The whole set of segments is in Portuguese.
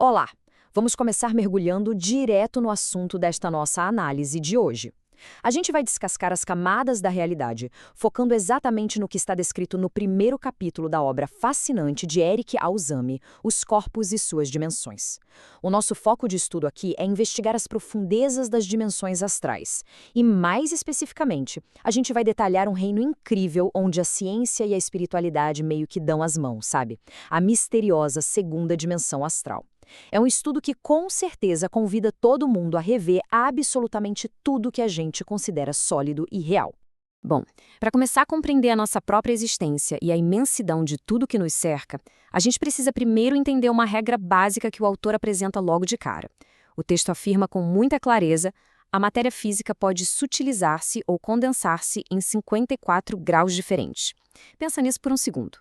Olá! Vamos começar mergulhando direto no assunto desta nossa análise de hoje. A gente vai descascar as camadas da realidade, focando exatamente no que está descrito no primeiro capítulo da obra fascinante de Eric Alzami, Os Corpos e Suas Dimensões. O nosso foco de estudo aqui é investigar as profundezas das dimensões astrais. E, mais especificamente, a gente vai detalhar um reino incrível onde a ciência e a espiritualidade meio que dão as mãos, sabe? A misteriosa segunda dimensão astral. É um estudo que, com certeza, convida todo mundo a rever absolutamente tudo que a gente considera sólido e real. Bom, para começar a compreender a nossa própria existência e a imensidão de tudo que nos cerca, a gente precisa primeiro entender uma regra básica que o autor apresenta logo de cara. O texto afirma com muita clareza: a matéria física pode sutilizar-se ou condensar-se em 54 graus diferentes. Pensa nisso por um segundo.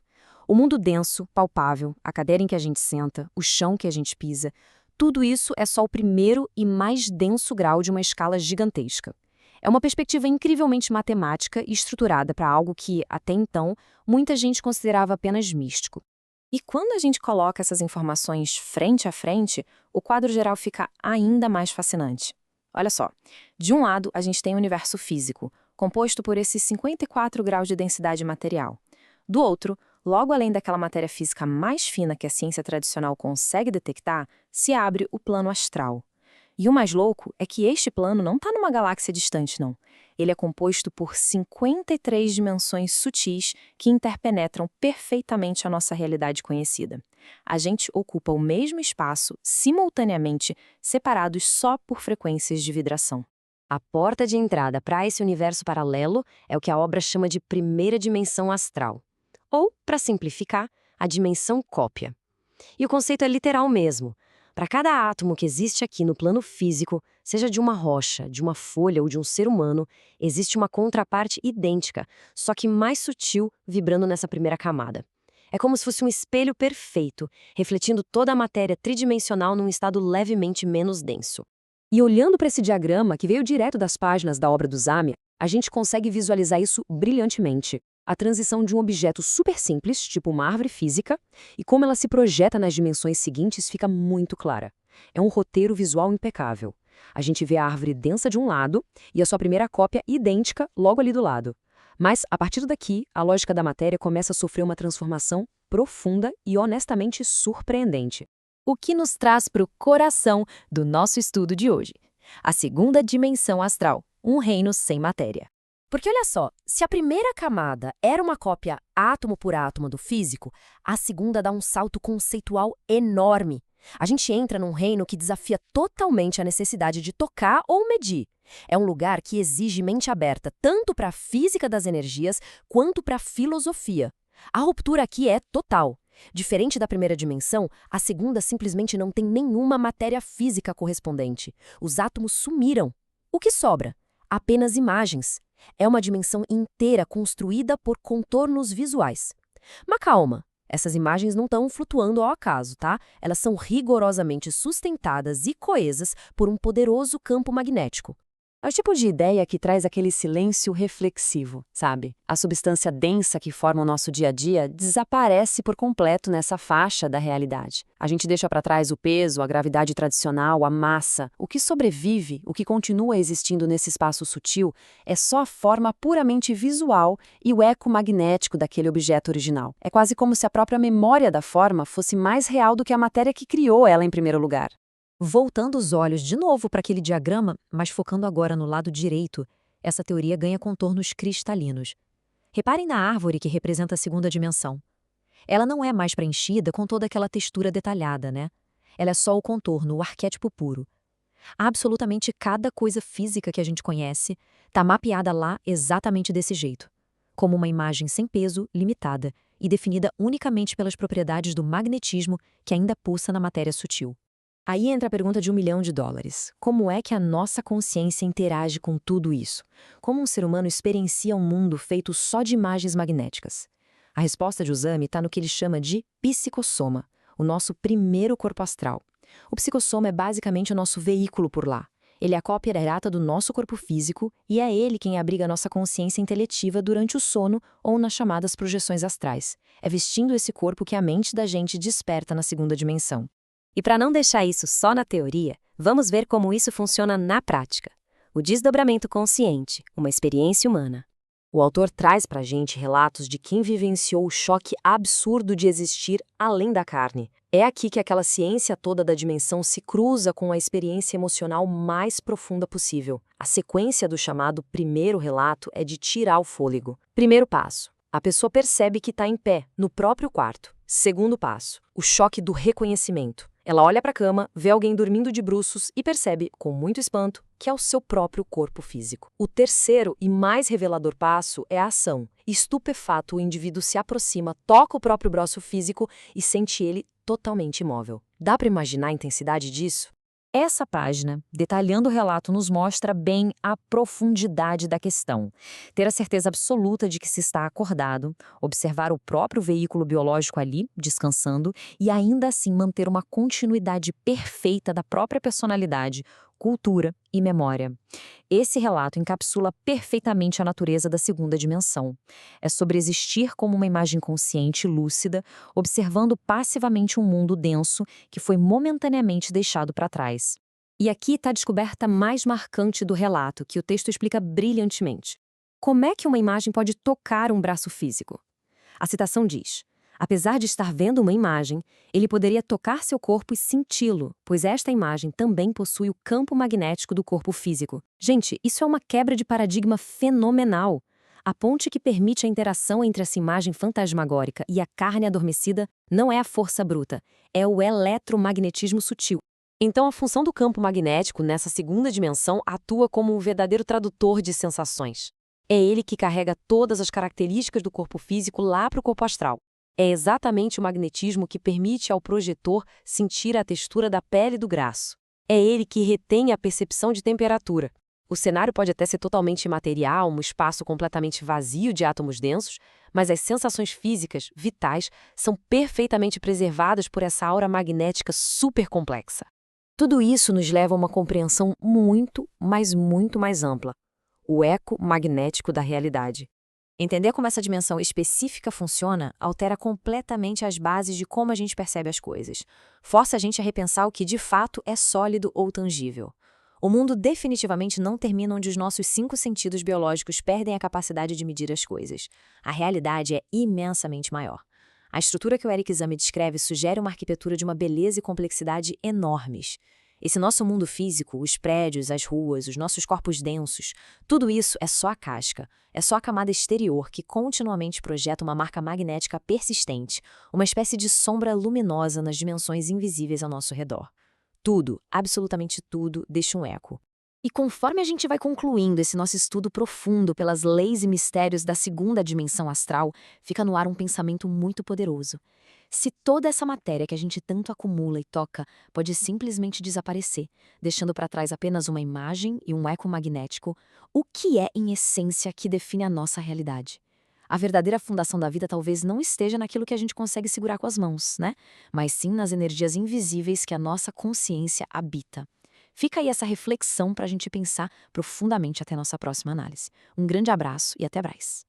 O mundo denso, palpável, a cadeira em que a gente senta, o chão que a gente pisa, tudo isso é só o primeiro e mais denso grau de uma escala gigantesca. É uma perspectiva incrivelmente matemática e estruturada para algo que, até então, muita gente considerava apenas místico. E quando a gente coloca essas informações frente a frente, o quadro geral fica ainda mais fascinante. Olha só, de um lado a gente tem o universo físico, composto por esses 54 graus de densidade material. Do outro, logo além daquela matéria física mais fina que a ciência tradicional consegue detectar, se abre o plano astral. E o mais louco é que este plano não está numa galáxia distante, não. Ele é composto por 53 dimensões sutis que interpenetram perfeitamente a nossa realidade conhecida. A gente ocupa o mesmo espaço, simultaneamente, separados só por frequências de vibração. A porta de entrada para esse universo paralelo é o que a obra chama de primeira dimensão astral. Ou, para simplificar, a dimensão cópia. E o conceito é literal mesmo. Para cada átomo que existe aqui no plano físico, seja de uma rocha, de uma folha ou de um ser humano, existe uma contraparte idêntica, só que mais sutil, vibrando nessa primeira camada. É como se fosse um espelho perfeito, refletindo toda a matéria tridimensional num estado levemente menos denso. E olhando para esse diagrama, que veio direto das páginas da obra do Zami, a gente consegue visualizar isso brilhantemente. A transição de um objeto super simples, tipo uma árvore física, e como ela se projeta nas dimensões seguintes fica muito clara. É um roteiro visual impecável. A gente vê a árvore densa de um lado e a sua primeira cópia idêntica logo ali do lado. Mas, a partir daqui, a lógica da matéria começa a sofrer uma transformação profunda e honestamente surpreendente. O que nos traz para o coração do nosso estudo de hoje. A segunda dimensão astral, um reino sem matéria. Porque olha só, se a primeira camada era uma cópia átomo por átomo do físico, a segunda dá um salto conceitual enorme. A gente entra num reino que desafia totalmente a necessidade de tocar ou medir. É um lugar que exige mente aberta tanto para a física das energias quanto para a filosofia. A ruptura aqui é total. Diferente da primeira dimensão, a segunda simplesmente não tem nenhuma matéria física correspondente. Os átomos sumiram. O que sobra? Apenas imagens. É uma dimensão inteira construída por contornos visuais. Mas calma, essas imagens não estão flutuando ao acaso, tá? Elas são rigorosamente sustentadas e coesas por um poderoso campo magnético. É o tipo de ideia que traz aquele silêncio reflexivo, sabe? A substância densa que forma o nosso dia a dia desaparece por completo nessa faixa da realidade. A gente deixa para trás o peso, a gravidade tradicional, a massa. O que sobrevive, o que continua existindo nesse espaço sutil, é só a forma puramente visual e o eco magnético daquele objeto original. É quase como se a própria memória da forma fosse mais real do que a matéria que criou ela em primeiro lugar. Voltando os olhos de novo para aquele diagrama, mas focando agora no lado direito, essa teoria ganha contornos cristalinos. Reparem na árvore que representa a segunda dimensão. Ela não é mais preenchida com toda aquela textura detalhada, né? Ela é só o contorno, o arquétipo puro. Absolutamente cada coisa física que a gente conhece está mapeada lá exatamente desse jeito, como uma imagem sem peso, limitada e definida unicamente pelas propriedades do magnetismo que ainda pulsa na matéria sutil. Aí entra a pergunta de $1 milhão. Como é que a nossa consciência interage com tudo isso? Como um ser humano experiencia um mundo feito só de imagens magnéticas? A resposta de Uzami está no que ele chama de psicossoma, o nosso primeiro corpo astral. O psicossoma é basicamente o nosso veículo por lá. Ele é a cópia errata do nosso corpo físico e é ele quem abriga a nossa consciência inteletiva durante o sono ou nas chamadas projeções astrais. É vestindo esse corpo que a mente da gente desperta na segunda dimensão. E para não deixar isso só na teoria, vamos ver como isso funciona na prática. O desdobramento consciente, uma experiência humana. O autor traz pra gente relatos de quem vivenciou o choque absurdo de existir além da carne. É aqui que aquela ciência toda da dimensão se cruza com a experiência emocional mais profunda possível. A sequência do chamado primeiro relato é de tirar o fôlego. Primeiro passo: a pessoa percebe que está em pé, no próprio quarto. Segundo passo: o choque do reconhecimento. Ela olha para a cama, vê alguém dormindo de bruços e percebe, com muito espanto, que é o seu próprio corpo físico. O terceiro e mais revelador passo é a ação. Estupefato, o indivíduo se aproxima, toca o próprio braço físico e sente ele totalmente imóvel. Dá para imaginar a intensidade disso? Essa página, detalhando o relato, nos mostra bem a profundidade da questão. Ter a certeza absoluta de que se está acordado, observar o próprio veículo biológico ali, descansando, e ainda assim manter uma continuidade perfeita da própria personalidade, cultura e memória. Esse relato encapsula perfeitamente a natureza da segunda dimensão. É sobre existir como uma imagem consciente e lúcida, observando passivamente um mundo denso que foi momentaneamente deixado para trás. E aqui está a descoberta mais marcante do relato, que o texto explica brilhantemente. Como é que uma imagem pode tocar um braço físico? A citação diz: apesar de estar vendo uma imagem, ele poderia tocar seu corpo e senti-lo, pois esta imagem também possui o campo magnético do corpo físico. Gente, isso é uma quebra de paradigma fenomenal. A ponte que permite a interação entre essa imagem fantasmagórica e a carne adormecida não é a força bruta, é o eletromagnetismo sutil. Então, a função do campo magnético nessa segunda dimensão atua como um verdadeiro tradutor de sensações. É ele que carrega todas as características do corpo físico lá para o corpo astral. É exatamente o magnetismo que permite ao projetor sentir a textura da pele do braço. É ele que retém a percepção de temperatura. O cenário pode até ser totalmente imaterial, um espaço completamente vazio de átomos densos, mas as sensações físicas, vitais, são perfeitamente preservadas por essa aura magnética super complexa. Tudo isso nos leva a uma compreensão muito, mas muito mais ampla: o eco magnético da realidade. Entender como essa dimensão específica funciona altera completamente as bases de como a gente percebe as coisas. Força a gente a repensar o que de fato é sólido ou tangível. O mundo definitivamente não termina onde os nossos 5 sentidos biológicos perdem a capacidade de medir as coisas. A realidade é imensamente maior. A estrutura que o Eric Zame descreve sugere uma arquitetura de uma beleza e complexidade enormes. Esse nosso mundo físico, os prédios, as ruas, os nossos corpos densos, tudo isso é só a casca, é só a camada exterior que continuamente projeta uma marca magnética persistente, uma espécie de sombra luminosa nas dimensões invisíveis ao nosso redor. Tudo, absolutamente tudo, deixa um eco. E conforme a gente vai concluindo esse nosso estudo profundo pelas leis e mistérios da segunda dimensão astral, fica no ar um pensamento muito poderoso. Se toda essa matéria que a gente tanto acumula e toca pode simplesmente desaparecer, deixando para trás apenas uma imagem e um eco magnético, o que é, em essência, que define a nossa realidade? A verdadeira fundação da vida talvez não esteja naquilo que a gente consegue segurar com as mãos, né? Mas sim nas energias invisíveis que a nossa consciência habita. Fica aí essa reflexão para a gente pensar profundamente até a nossa próxima análise. Um grande abraço e até mais.